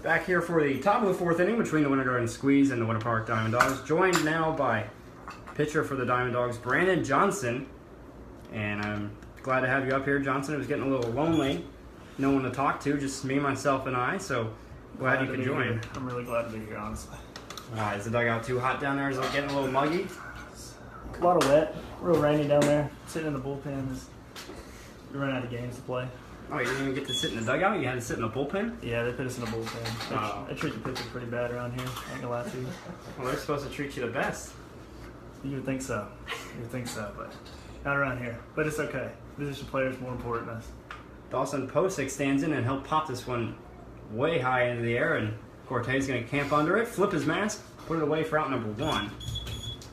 Back here for the top of the fourth inning between the Winter Garden Squeeze and the Winter Park Diamond Dogs. Joined now by pitcher for the Diamond Dogs, Brandon Johnson. And I'm glad to have you up here, Johnson. It was getting a little lonely. No one to talk to, just me, myself, and I. So glad you could join. I'm really glad to be here, honestly. Is the dugout too hot down there? Is it getting a little muggy? A lot of wet. Real rainy down there. Sitting in the bullpen is we run out of games to play. Oh, you didn't even get to sit in the dugout? You had to sit in the bullpen? Yeah, they put us in the bullpen. They treat the pitchers pretty bad around here. I ain't gonna lie to you. Well, they're supposed to treat you the best. You would think so. But not around here. But it's okay. Position players more important than us. Dawson Posick stands in and helped pop this one way high into the air, and Cortez going to camp under it, flip his mask, put it away for out number one.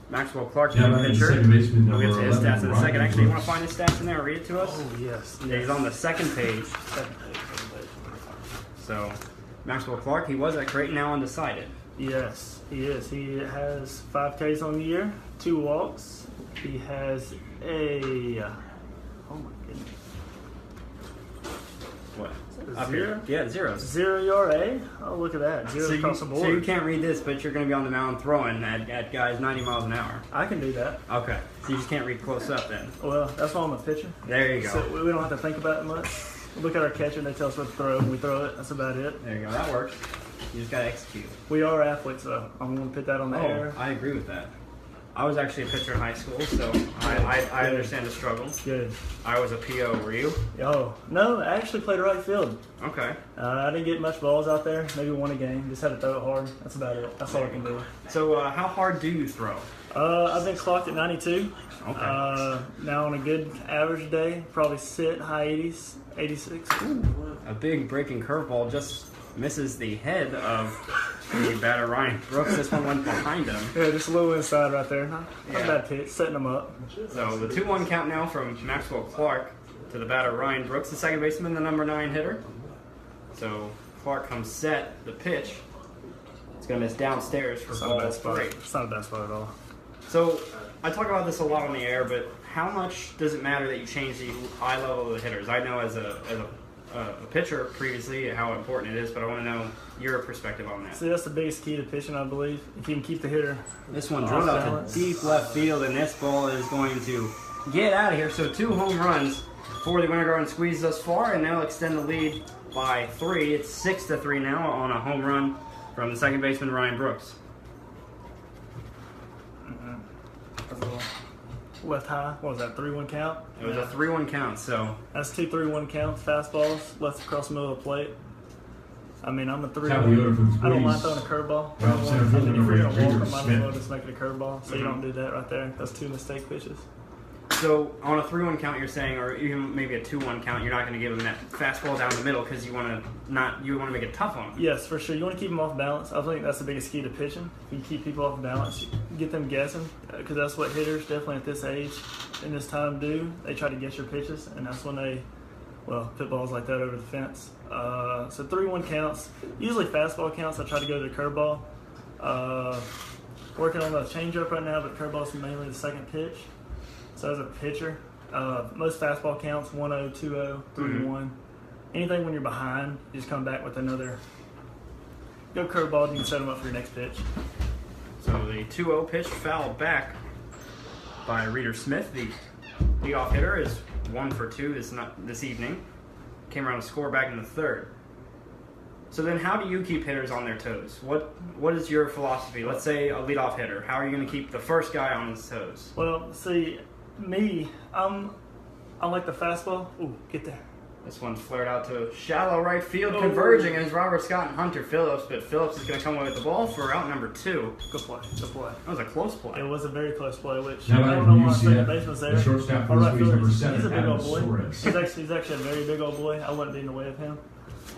Maxwell Clark, the pitcher. We'll get to his stats in a second. Actually, you want to find his stats in there and read it to us? Oh, yes. Yeah, he's on the second page. So, Maxwell Clark, he was at Creighton, now undecided. Yes, he is. He has 5 Ks on the year, 2 walks. He has a... Oh, my goodness. What? Up here? Yeah, zeros. 0 ERA. Oh, look at that. Zero across the board. So you can't read this, but you're going to be on the mound throwing at guys 90 miles an hour. I can do that. Okay. So you just can't read close up then. Well, that's why I'm a pitcher. There you go. So we don't have to think about it much. We look at our catcher and they tell us what to throw and we throw it. That's about it. There you go. That works. You just got to execute. We are athletes, though. I'm going to put that on the air. I agree with that. I was actually a pitcher in high school, so I understand the struggle. Good. I was a PO. Were you? Oh, no, I actually played right field. Okay. I didn't get much balls out there. Maybe one a game. Just had to throw it hard. That's about it. That's all I can do. So how hard do you throw? I've been clocked at 92. Okay. Now on a good average day, probably sit high 80s, 86. Ooh. A big breaking curveball just misses the head of the batter Ryan Brooks. This one went behind him. Yeah, just a little inside right there. Not a bad pitch, setting him up. So the 2-1 count now from Maxwell Clark to the batter Ryan Brooks, the second baseman, the number 9 hitter. So Clark comes set, the pitch. It's going to miss downstairs for ball 3. It's not a bad spot at all. So I talk about this a lot on the air, but how much does it matter that you change the eye level of the hitters? I know as a pitcher previously how important it is, but I want to know your perspective on that. See, that's the biggest key to pitching, I believe. If you can keep the hitter. This one drilled out to deep left field, and this ball is going to get out of here. So 2 home runs for the Winter Garden Squeeze thus far, and they'll extend the lead by 3. It's 6-3 now on a home run from the second baseman Ryan Brooks. Left high. What was that? 3-1 count? It was a 3-1 count. So that's 2 3-1 counts. Fastballs left across the middle of the plate. I mean, I'm a 3. I don't mind throwing a curveball. If you're gonna walk them, I don't just make it a curveball. So you don't do that right there. That's 2 mistake pitches. So on a 3-1 count, you're saying, or even maybe a 2-1 count, you're not going to give them that fastball down the middle because you want to make it tough on them. Yes, for sure. You want to keep them off balance. I think that's the biggest key to pitching. If you keep people off balance, you get them guessing, because that's what hitters definitely at this age and this time do. They try to guess your pitches, and that's when they, put balls like that over the fence. So 3-1 counts. Usually fastball counts. I try to go to the curveball. Working on the changeup right now, but curveball's mainly the second pitch. So as a pitcher, most fastball counts 1-0, 2-0, 3-1. Anything when you're behind, you just come back with another. Go curveball, and you can set them up for your next pitch. So the 2-0 pitch fouled back by Reader Smith. The leadoff hitter is 1 for 2 this evening. Came around to score back in the 3rd. So then how do you keep hitters on their toes? What is your philosophy? Let's say a leadoff hitter. How are you going to keep the first guy on his toes? Well, see, me, I like the fastball. Ooh, get there. This one's flared out to shallow right field, converging as Robert Scott and Hunter Phillips, but Phillips is going to come away with the ball for out number 2. Good play. That was a close play. It was a very close play, which now, I don't know why second baseman's there. The shortstop for right fielder, number 7, he's a big old boy. Suarez. He's actually a very big old boy. I wouldn't be in the way of him.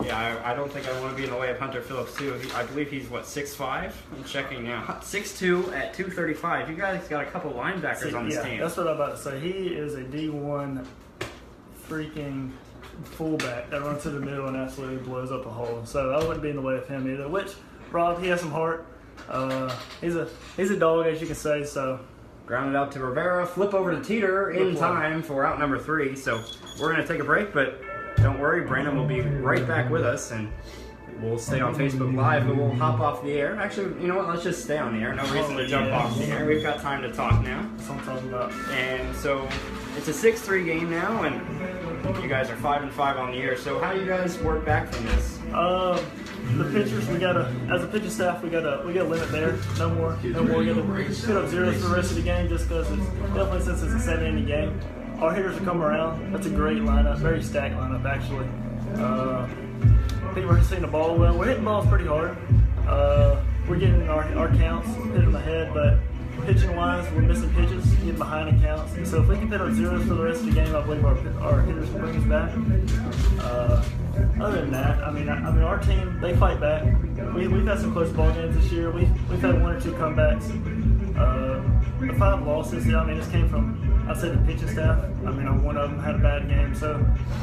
Yeah, I don't think I want to be in the way of Hunter Phillips, too. I believe he's, 6'5"? I'm checking now. 6'2" at 235. You guys got a couple linebackers on this team. That's what I'm about to say. He is a D1 freaking fullback that runs to the middle and absolutely blows up a hole. So I wouldn't be in the way of him either. Which, Rob, he has some heart. He's a dog, as you can say, so. Grounded out to Rivera. Flip over to Teeter in time for out number 3. So we're going to take a break, but don't worry, Brandon will be right back with us, and we'll stay on Facebook Live, but we'll hop off the air. Actually, you know what? Let's just stay on the air. No reason to jump off the air. We've got time to talk now. That's what I'm talking about. And so it's a 6-3 game now, and you guys are 5-5 on the year. So how do you guys work back from this? The pitchers, as a pitching staff, we gotta limit there. No more. We gotta put up zeros for the rest of the game, just because definitely since it's a 7-inning game. Our hitters will come around. That's a great lineup, very stacked lineup actually. People are hitting the ball well. We're hitting balls pretty hard. We're getting our counts, hitting the head, but pitching wise, we're missing pitches, getting behind the counts. So if we can put up zeros for the rest of the game, I believe our hitters will bring us back. Other than that, I mean, our team, they fight back. We've had some close ball games this year. We've had 1 or 2 comebacks. The 5 losses, I mean, this came from, I'd say, the pitching staff. I mean, one of them had a bad game. So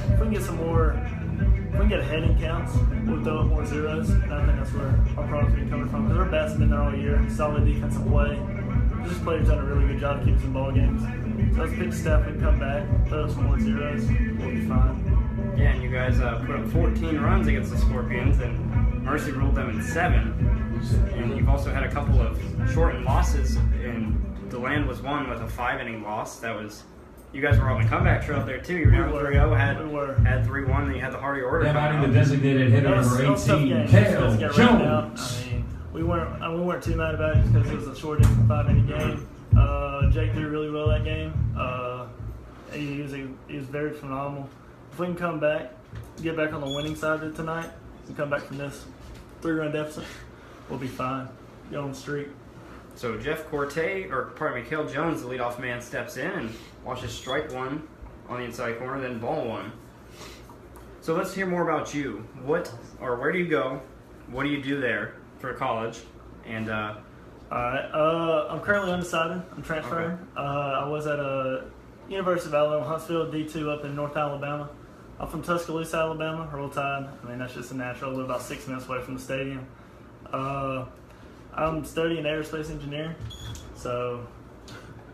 if we can get if we can get ahead in counts, we'll throw up more zeros. And I think that's where our problems will be coming from. Because our bats have been there all year. Solid defensive play. This player's done a really good job to keep us in ball games. So as a pitching staff, we can come back, throw up some more zeros, we'll be fine. Yeah, and you guys put up 14 runs against the Scorpions, and Mercy ruled them in 7. And you've also had a couple of shortened losses, and DeLand was one with a 5-inning loss. That was, you guys were on the comeback trail there too. You were down 3-0, had 3-1, then you had the Hardy order. Then I the designated hitter number 18, Kale Jones. I mean, we weren't too mad about it because it was a short 5-inning game. Jake did really well that game. He was very phenomenal. If we can come back, get back on the winning side of it tonight, and come back from this 3-run deficit, we'll be fine. Get on the streak. So Kale Jones, the leadoff man, steps in and watches strike 1 on the inside corner, then ball 1. So let's hear more about you. Where do you go? What do you do there for college? And all right. I'm currently undecided. I'm transferring. Okay. I was at University of Alabama, Huntsville, D2 up in North Alabama. I'm from Tuscaloosa, Alabama, Roll Tide. I mean, that's just a natural. I live about 6 minutes away from the stadium. I'm studying aerospace engineering, so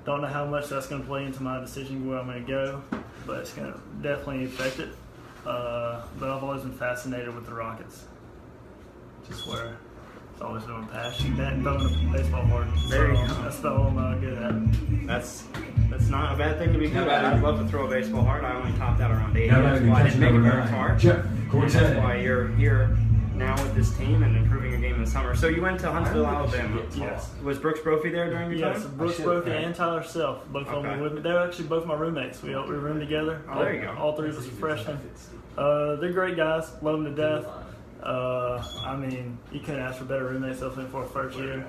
don't know how much that's going to play into my decision where I'm going to go, but it's going to definitely affect it. But I've always been fascinated with the Rockets. Just where it's always been my passion. That and throwing a baseball hard. There you go. That's all I'm good at. That's not a bad thing to be good at. I'd love to throw a baseball hard. I only topped out around 80. Now That's why I didn't make it very far. Cortez. That's why you're here now with this team and improving your game in the summer. So you went to Huntsville, Alabama. Yes. Was Brooks Brophy there during your Yes, time? Brooks Brophy and Tyler Self, both of them were with me. They're actually both my roommates. We roomed together. Oh, there you go. All 3 of us are freshmen. They're great guys. Love them to death. I mean, you couldn't ask for better roommates definitely for a first year.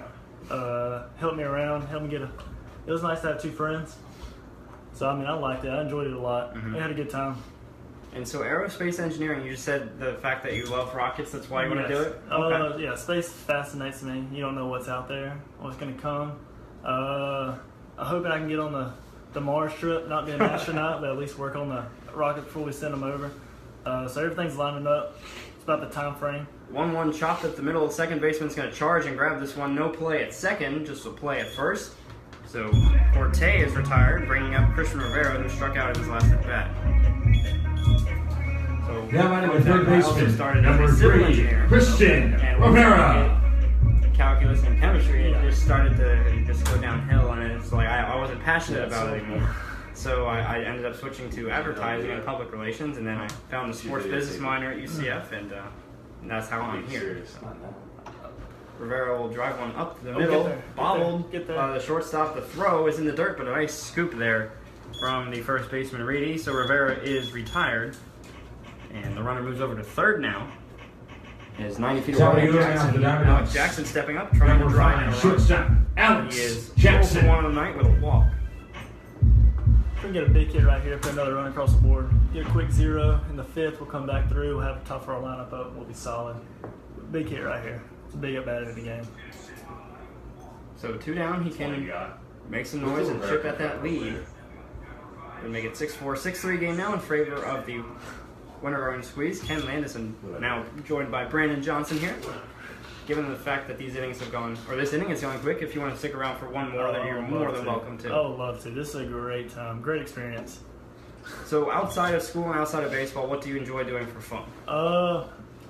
Helped me around, it was nice to have 2 friends. So, I mean, I liked it. I enjoyed it a lot. Mm-hmm. We had a good time. And so aerospace engineering, you just said the fact that you love rockets, that's why you want to do it? Okay. Yeah, space fascinates me. You don't know what's out there, what's going to come. I'm hoping I can get on the Mars trip, not be an astronaut, but at least work on the rocket before we send them over. So everything's lining up. It's about the time frame. 1-1 chopped up the middle. Second baseman's going to charge and grab this one. No play at second, just a play at first. So Corte is retired, bringing up Christian Rivera, who struck out in his last at bat. So Now batting with third baseman, number 3, Christian Rivera. Calculus and chemistry, it just started to just go downhill, and it's like I wasn't passionate about it anymore. So I ended up switching to advertising and public relations, and then I found the sports business minor at UCF, and that's how I'm here. Rivera will drive one up the middle, bobbled by the shortstop. The throw is in the dirt, but a nice scoop there from the first baseman, Reedy. So Rivera is retired, and the runner moves over to third now. Is 90 feet away. Alex Jackson stepping up, trying to drive in. Shortstop, Alex He is Jackson. 0 for 1 on the night with a walk. We can get a big hit right here, put another run across the board. Get a quick 0 in the 5th. We'll come back through. We'll have a tougher lineup up. We'll be solid. Big hit right here. It's a big at bat of the game. So 2 down, he can make some noise and chip at that lead. We'll make it 6-4, 6-3 game now in favor of the winner run squeeze. Ken Landison now joined by Brandon Johnson here. Given the fact that these innings have gone, or this inning is going quick, if you want to stick around for one more, then you're more than welcome to. Oh, love to. This is a great time. Great experience. So outside of school and outside of baseball, what do you enjoy doing for fun?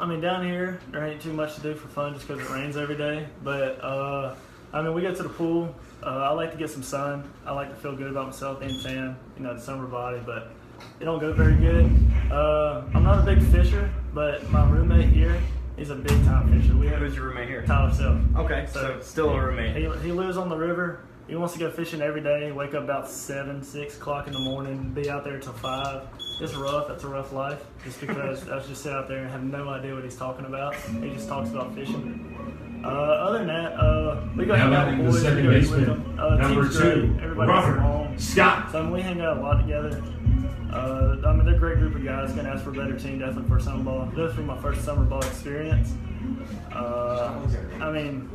I mean, down here, there ain't too much to do for fun just because it rains every day. But, I mean, we go to the pool. I like to get some sun. I like to feel good about myself and tan, the summer body, but it don't go very good. I'm not a big fisher, but my roommate here, he's a big-time fisher. Who's your roommate here? Tyler Self. Okay, so still a roommate. He lives on the river. He wants to go fishing every day, wake up about 6 o'clock in the morning, be out there till 5. It's rough. That's a rough life just because I just sit out there and have no idea what he's talking about. He just talks about fishing. Other than that, we go hang out with boys. Second baseman, number 2, Robert Scott. So we hang out a lot together. I mean, they're a great group of guys. Gonna ask for a better team, definitely for summer ball. This was my first summer ball experience. I mean,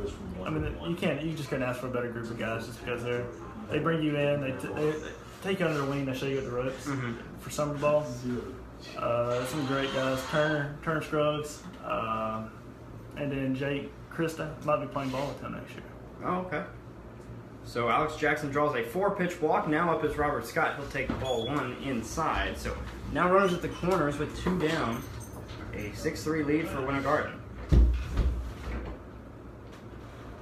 you just couldn't ask for a better group of guys just because they bring you in, they take you under their wing, they show you the ropes for summer ball. Some great guys, Turner Scruggs, and then Jake Krista might be playing ball with him next year. Oh, okay. So Alex Jackson draws a 4-pitch walk. Now up is Robert Scott. He'll take ball 1 inside. So now runners at the corners with 2 down. A 6-3 lead for Winter Garden.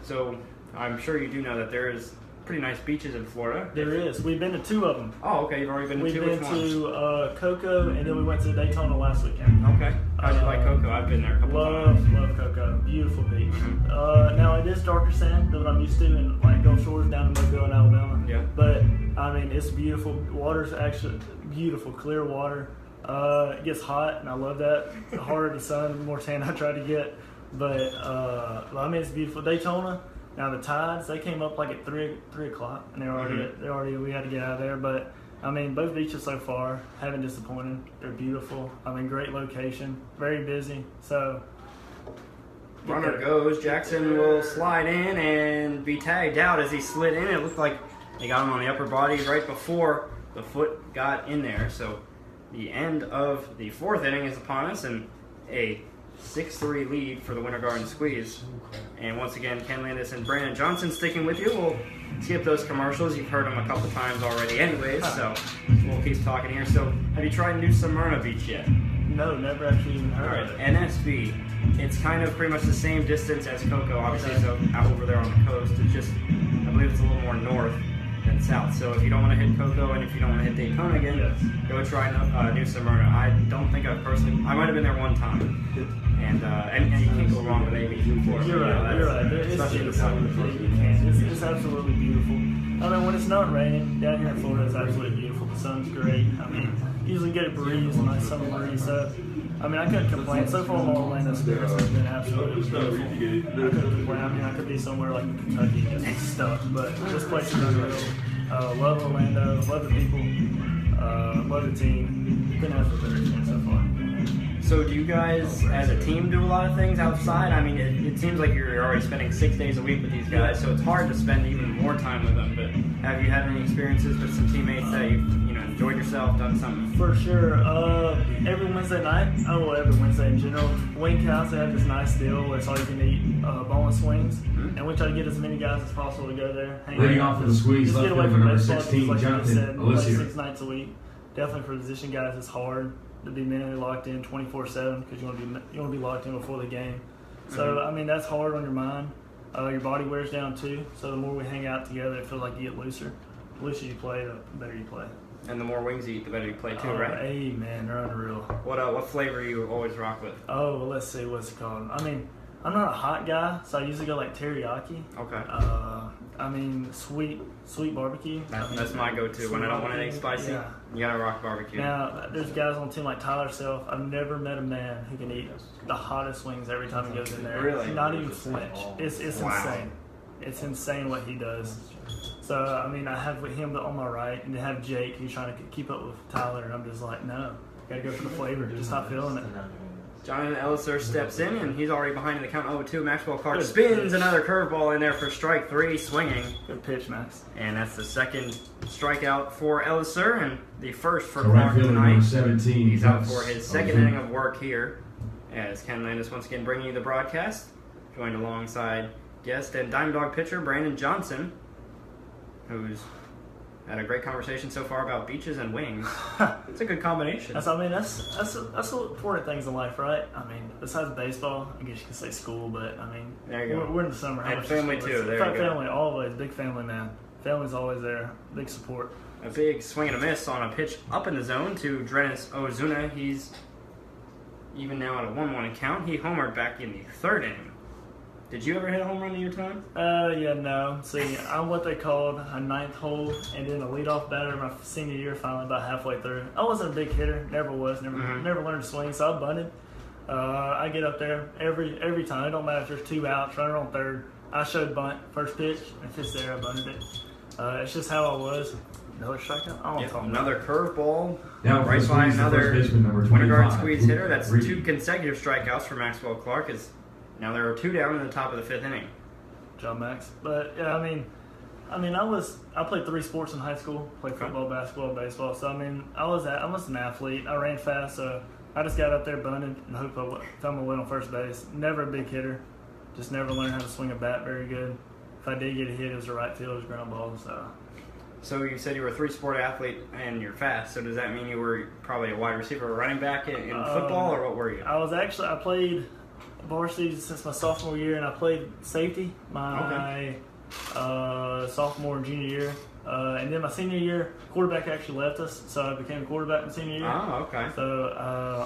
So I'm sure you do know that there is pretty nice beaches in Florida. There is. We've been to 2 of them. Oh, okay. You've already been to 2. We've been to Cocoa, and then we went to Daytona last weekend. Okay. How'd you like Cocoa? I've been there a couple times. Love Cocoa. Beautiful beach. Now it is darker sand than what I'm used to in like Gulf Shores down in Mobile, in Alabama. Yeah. But I mean, it's beautiful. Water's actually beautiful, clear water. It gets hot, and I love that. The harder the sun, the more tan I try to get. But I mean, it's beautiful. Daytona. Now the tides, they came up like at 3 o'clock, and we had to get out of there. But I mean, both beaches so far haven't disappointed. They're beautiful. I mean, great location, very busy. So runner goes. Jackson will slide in and be tagged out as he slid in. It looked like they got him on the upper body right before the foot got in there. So the end of the 4th inning is upon us, and a 6-3 lead for the Winter Garden Squeeze. And once again, Ken Landis and Brandon Johnson sticking with you. We'll skip those commercials. You've heard them a couple times already anyways, so we'll keep talking here. So have you tried New Smyrna Beach yet? No, never actually even heard All of right, it. NSB. It's kind of pretty much the same distance as Cocoa, obviously, so out over there on the coast. It's just, I believe it's a little more north than south. So if you don't want to hit Cocoa and if you don't want to hit Daytona again, go try New Smyrna. I don't think I've personally, I might have been there one time. And you can't go wrong with AB before. You're right. Especially the sun. It's absolutely beautiful. I mean, when it's not raining, down here in Florida, it's absolutely beautiful. The sun's great. I mean, usually get a breeze, a nice summer breeze. So, I mean, I couldn't complain. So far, my Orlando experience has been absolutely beautiful. I couldn't complain. I mean, I could be somewhere like in Kentucky and get stuck, but this place is unreal. Love Orlando, love the people, love the team. Couldn't ask for a better team so far. So do you guys, as a team, do a lot of things outside? I mean, it seems like you're already spending 6 days a week with these guys, so it's hard to spend even more time with them. But have you had any experiences with some teammates that you've enjoyed yourself, done something? For sure. Every Wednesday night, every Wednesday in general, Wing House, they have this nice deal where it's all you can eat boneless wings, and we try to get as many guys as possible to go there. Leading off for the Squeeze, left fielder number 16, like Jonathan like Alicia. 6 nights a week. Definitely for position guys, it's hard to be mentally locked in 24/7 because you want to be locked in before the game. So I mean, that's hard on your mind. Your body wears down too. So the more we hang out together, it feels like you get looser. The looser you play, the better you play. And the more wings you eat, the better you play too, right? Hey man, they're unreal. What flavor you always rock with? Oh, well, let's see, what's it called? I mean, I'm not a hot guy, so I usually go like teriyaki. Okay. I mean, sweet barbecue. That's my go-to when I don't want anything spicy. Yeah. You gotta rock barbecue. Now, there's guys on the team like Tyler Self. I've never met a man who can eat the hottest wings every time he goes in there. Really? Not even flinch. It's insane. It's insane what he does. So, I mean, I have him on my right, and to have Jake, who's trying to keep up with Tyler, and I'm just like, no, gotta go for the flavor. Just not feeling it. Jonathan Elliser steps in, and he's already behind in the count 0-2. Maxwell Clark spins another curveball in there for strike 3, swinging. Good pitch, Max. And that's the second strikeout for Elliser, and the first for Right Clark fielder tonight. number 17. He's out for his second inning of work here, as Ken Landis once again bringing you the broadcast, joined alongside guest and Diamond Dog pitcher Brandon Johnson, who's Had a great conversation so far about beaches and wings. It's a good combination. That's the important things in life, right? I mean, besides baseball, I guess you could say school, but I mean, there you go. We're in the summer. And family too. There you go. Family, always big family, man. Family's always there. Big support. A big swing and a miss on a pitch up in the zone to Drenis Ozuna. He's even now at a 1-1 count. He homered back in the third inning. Did you ever hit a home run in your time? Yeah, no. See, I'm what they called a ninth hole and then a leadoff batter my senior year, finally about halfway through. I wasn't a big hitter, never was, never learned to swing, so I bunted. I get up there every time. It don't matter if there's 2 outs, runner on third. I showed bunt, first pitch, and if it's there, I bunted it. It's just how I was. Another strikeout? Another curveball. Now, right by another Winter squeeze hitter. That's 2 consecutive strikeouts for Maxwell Clark. Now there are 2 down in the top of the 5th inning. Job, Max. But yeah, I mean, I played 3 sports in high school. Played football, basketball, baseball. So I mean, I was an athlete. I ran fast, so I just got up there, bunted, and hoped I found my way on first base. Never a big hitter. Just never learned how to swing a bat very good. If I did get a hit, it was the right field, it was ground ball. So you said you were a 3-sport athlete and you're fast. So does that mean you were probably a wide receiver or running back in football, or what were you? I played varsity since my sophomore year, and I played safety my sophomore and junior year. And then my senior year, quarterback actually left us, so I became a quarterback my senior year. Oh, okay. So,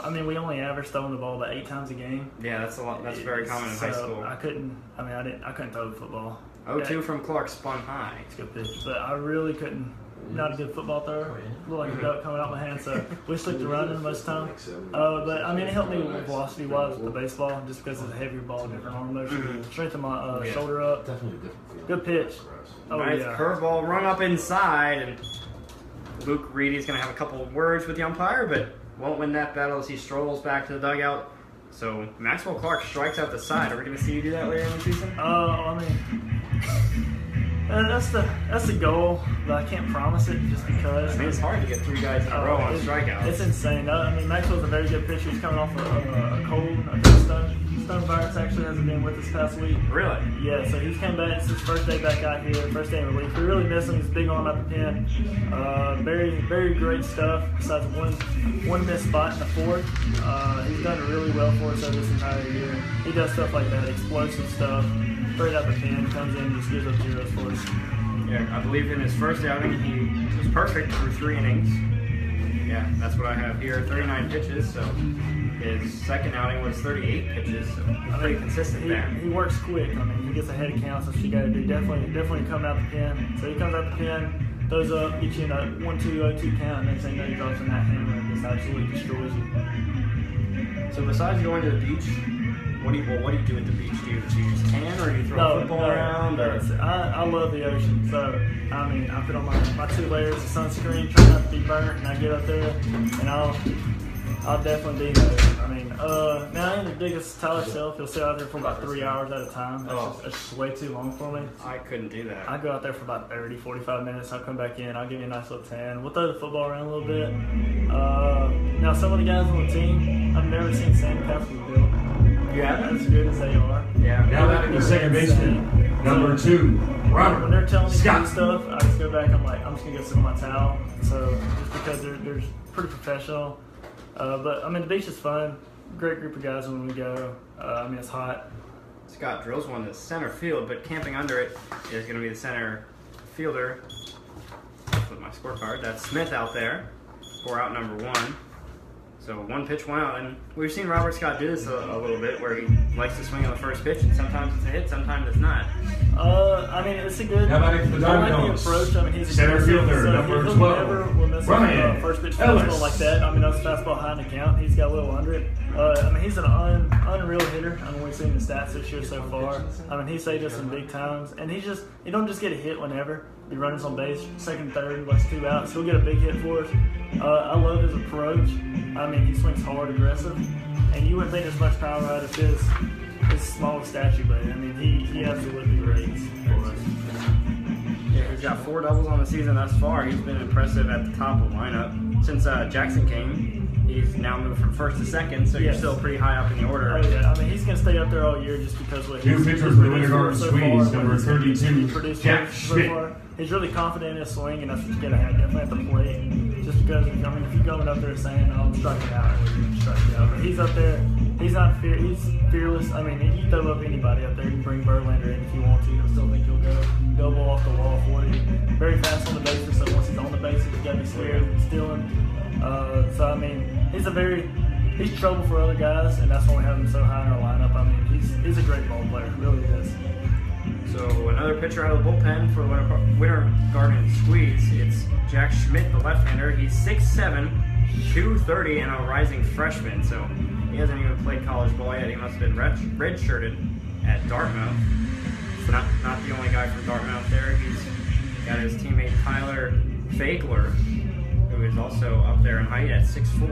I mean, we only averaged throwing the ball about 8 times a game. Yeah, that's a lot. That's very common in high school. I couldn't throw the football. 0-2 from Clark, spun high. It's a good pitch, but I really couldn't. Not a good football thrower. Looked like a duck coming out my hand, so we slipped to running most of the time. But I mean, it helped me with velocity-wise with the baseball, just because it's a heavier ball, different arm motion, strengthen my shoulder up. Definitely a different feeling. Good pitch. Nice curveball run up inside, and Luke Reedy's going to have a couple of words with the umpire, but won't win that battle as he strolls back to the dugout. So Maxwell Clark strikes out the side. Are we going to see you do that later in the season? I mean, that's the goal, but I can't promise it just because. I mean, it's hard to get 3 guys in a row on strikeouts. It's insane. I mean, Maxwell's a very good pitcher. He's coming off a cold. I think Stone virus actually hasn't been with us past week. Really? Yeah, so he's come back. It's his first day back out here, first day in relief. We really miss him. He's big arm at the pen. Very, very great stuff. Besides one missed spot in the 4th, he's done really well for us over this entire year. He does stuff like that, explosive stuff. Straight out the pen, comes in and just gives up zeros for us. Yeah, I believe in his first outing he was perfect through 3 innings. Yeah, that's what I have here. 39 pitches, so his second outing was 38 pitches, so pretty consistent there. He works quick. I mean, he gets ahead of counts, so she got to do definitely coming out the pen. So he comes out the pen, throws up, gets you in a 1-2, 0-2 count, and next thing you know, he drops in that hammer and just absolutely destroys you. So besides going to the beach, what do you do at the beach? Do you just tan, or do you throw a football around? I love the ocean, so I mean, I put on my 2 layers of sunscreen, try not to be burnt, and I get up there, and I'll definitely be there. I mean, now I ain't the biggest Tyler Self. He'll sit out there for about 3 hours at a time. That's just way too long for me. I couldn't do that. I go out there for about 30, 45 minutes. I'll come back in. I'll give you a nice little tan. We'll throw the football around a little bit. Now, some of the guys on the team, I've never seen sandcastles built. You haven't? As good as they are. Yeah. Now that the second baseman, number 2, Robert. When they're telling me to do stuff, I just go back. I'm just gonna go sit on my towel. So just because they're pretty professional. But I mean, the beach is fun. Great group of guys when we go. I mean, it's hot. Scott drills one to center field, but camping under it is going to be the center fielder. Flip my scorecard. That's Smith out there for out number 1. So 1 pitch, 1 out, and we've seen Robert Scott do this a little bit, where he likes to swing on the first pitch, and sometimes it's a hit, sometimes it's not. I mean, it's a good. How about it for the approach. I mean, he's a center fielder, number 12. Never will miss a first pitch fastball like that. I mean, that's fastball high in the count. He's got a little under it. I mean, he's an unreal hitter. I mean, we've seen the stats this year so far. I mean, he saved us some big times, and he don't just get a hit whenever. He runs on base, second, third, lets 2 outs. He'll get a big hit for us. I love his approach. I mean, he swings hard, aggressive, and you wouldn't think there's much power out of his small stature, but I mean, he absolutely rates for us. Yeah, he's got 4 doubles on the season thus far. He's been impressive at the top of the lineup. Since Jackson came, he's now moved from first to second, so you're still pretty high up in the order. Oh, yeah. I mean, he's going to stay up there all year just because what New pitcher for the Winter Garden Squeeze, number 32, Jack Schmidt. He's really confident in his swing, and that's what you gotta have. Definitely at the plate. Just because, if you're going up there saying, "Oh, I'm striking out," I'm striking out. But he's up there. He's not he's fearless. I mean, you throw up anybody up there. You can bring Verlander in if you want to. I still think he'll go ball off the wall for you. Very fast on the bases. So once he's on the bases, you gotta be scared of stealing. So I mean, he's trouble for other guys, and that's why we have him so high in our lineup. I mean, he's a great ball player, really is. So another pitcher out of the bullpen for the Winter Garden Squeeze. It's Jack Schmidt, the left-hander. He's 6'7", 230, and a rising freshman. So he hasn't even played college ball yet. He must have been redshirted at Dartmouth. It's not the only guy from Dartmouth there. He's got his teammate Tyler Fagler, who is also up there in height at 6'4".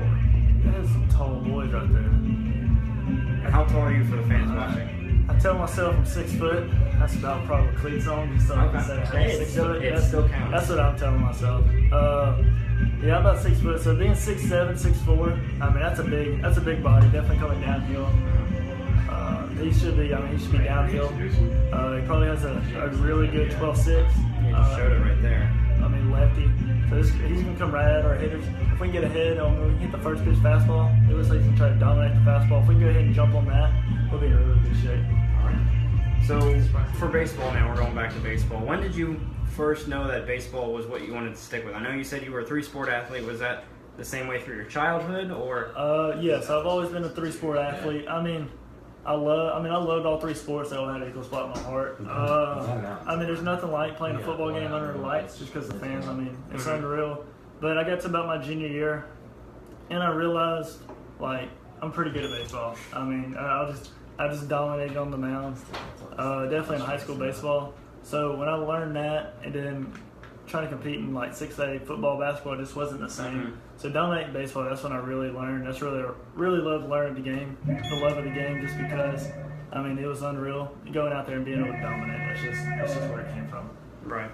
There's some tall boys right there. And how tall are you for the fans watching? I tell myself I'm 6 foot. That's about probably cleats on. So I can say I'm 6 foot. It still counts. That's what I'm telling myself. Yeah, I'm about 6 foot. So being 6'7", 6'4", I mean that's a big body. Definitely coming downhill. He should be downhill. He probably has a really good 12-6. You just showed it right there. I mean lefty. So he's gonna come right at our hitters. If we can get ahead on when we hit the first pitch fastball, it looks like he's gonna try to dominate the fastball. If we can go ahead and jump on that, we'll be in really good shape. All right. So for baseball now, we're going back to baseball. When did you first know that baseball was what you wanted to stick with? I know you said you were a 3-sport athlete. Was that the same way through your childhood, or? Yes, I've always been a 3-sport athlete. I loved all 3 sports. They all had an equal spot in my heart. I mean, there's nothing like playing a football game under the lights just because the fans. I mean, it's unreal. But I got to about my junior year, and I realized, like, I'm pretty good at baseball. I mean, I just dominated on the mound. Definitely in high school baseball. So when I learned that, and then trying to compete in like 6A football, basketball just wasn't the same. So dominating baseball, that's when I really learned. That's really loved learning the game, the love of the game, just because. I mean, it was unreal. Going out there and being able to dominate. That's just where it came from. Right.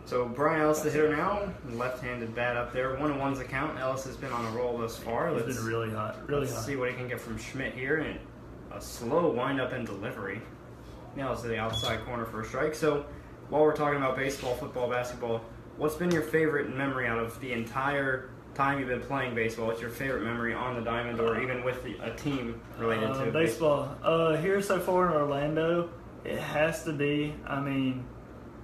So Brian Ellis, the hitter now, left-handed bat up there. 1-1's the count. Ellis has been on a roll thus far. He's been really hot. Really hot. Let's see what he can get from Schmidt here. And a slow wind-up and delivery. Nails to the outside corner for a strike. So while we're talking about baseball, football, basketball, what's been your favorite memory out of the entire time you've been playing baseball? What's your favorite memory on the diamond, or even with a team related to baseball? Here so far in Orlando, it has to be. I mean,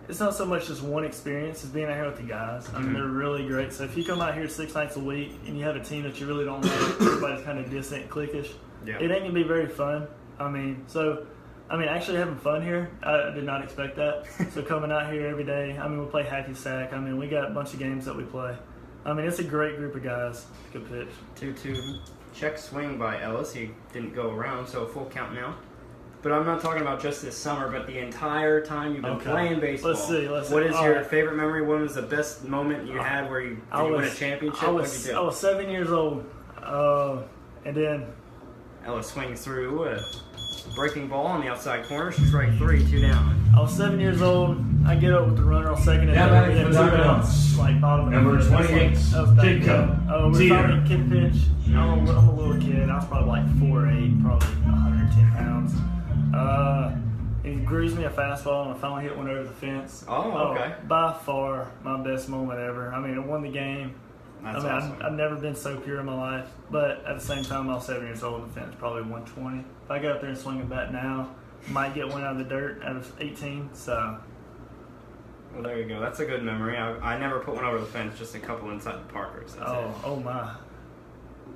it's not so much just one experience as being out here with the guys. I mean, they're really great. So if you come out here 6 nights a week and you have a team that you really don't like, everybody's kind of distant, cliquish, it ain't gonna be very fun. Actually having fun here, I did not expect that. So coming out here every day, we play hacky sack. We got a bunch of games that we play. It's a great group of guys. Good pitch. 2-2. Check swing by Ellis. He didn't go around, so full count now. But I'm not talking about just this summer, but the entire time you've been playing baseball. Let's see. What is your favorite memory? When was the best moment you had where you win a championship? I was 7 years old, and then Ellis swings through a breaking ball on the outside corner. Strike 3, 2 down. I was 7 years old. I get up with the runner on second and third. We had 2 outs, like bottom of number 28, Jacob. We're talking kid pitch. I'm a little kid. I was probably like 4'8", probably 110 pounds. He grooves me a fastball, and I finally hit one over the fence. Oh, okay. By far my best moment ever. I won the game. That's awesome. I've never been so pure in my life, but at the same time, I was 7 years old, and the fence probably 120. If I go up there and swing a bat now, might get one out of the dirt out of 18. So. Well, there you go. That's a good memory. I never put one over the fence, just a couple inside the Parkers. That's it. Oh my.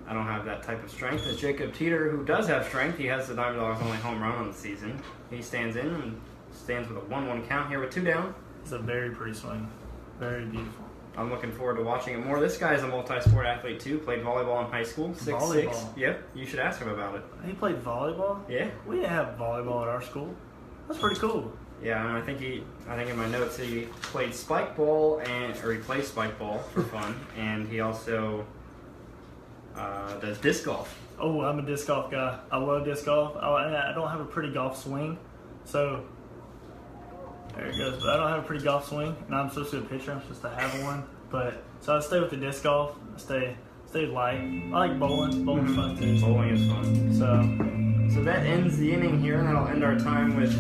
I don't have that type of strength. As Jacob Teeter, who does have strength, he has the Diamond Dogs' only home run on the season. He stands in and stands with a 1-1 count here with 2 down. It's a very pretty swing. Very beautiful. I'm looking forward to watching it more. This guy is a multi-sport athlete too. Played volleyball in high school. 6'6". Yep. You should ask him about it. He played volleyball? Yeah. We didn't have volleyball at our school. That's pretty cool. Yeah, and I think in my notes he played spike ball he plays spike ball for fun, and he also does disc golf. Oh, I'm a disc golf guy. I love disc golf. I don't have a pretty golf swing, so there it goes. But I don't have a pretty golf swing, and I'm supposed to be a pitcher. I'm supposed to have one, but so I stay with the disc golf. I stay light. I like bowling. Bowling's fun too. Bowling is fun. So So that ends the inning here, and that'll end our time with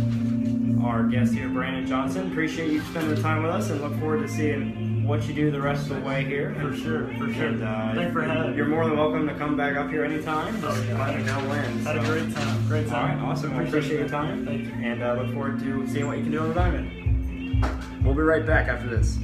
our guest here, Brandon Johnson. Appreciate you spending the time with us, and look forward to seeing what you do the rest of the way here. For sure. And, Thanks for having me. You're more than welcome to come back up here anytime. Just yeah. let me know when. Had a great time. Great All right, time. awesome. I appreciate your time. Thank you. And look forward to seeing what you can do on the diamond. We'll be right back after this.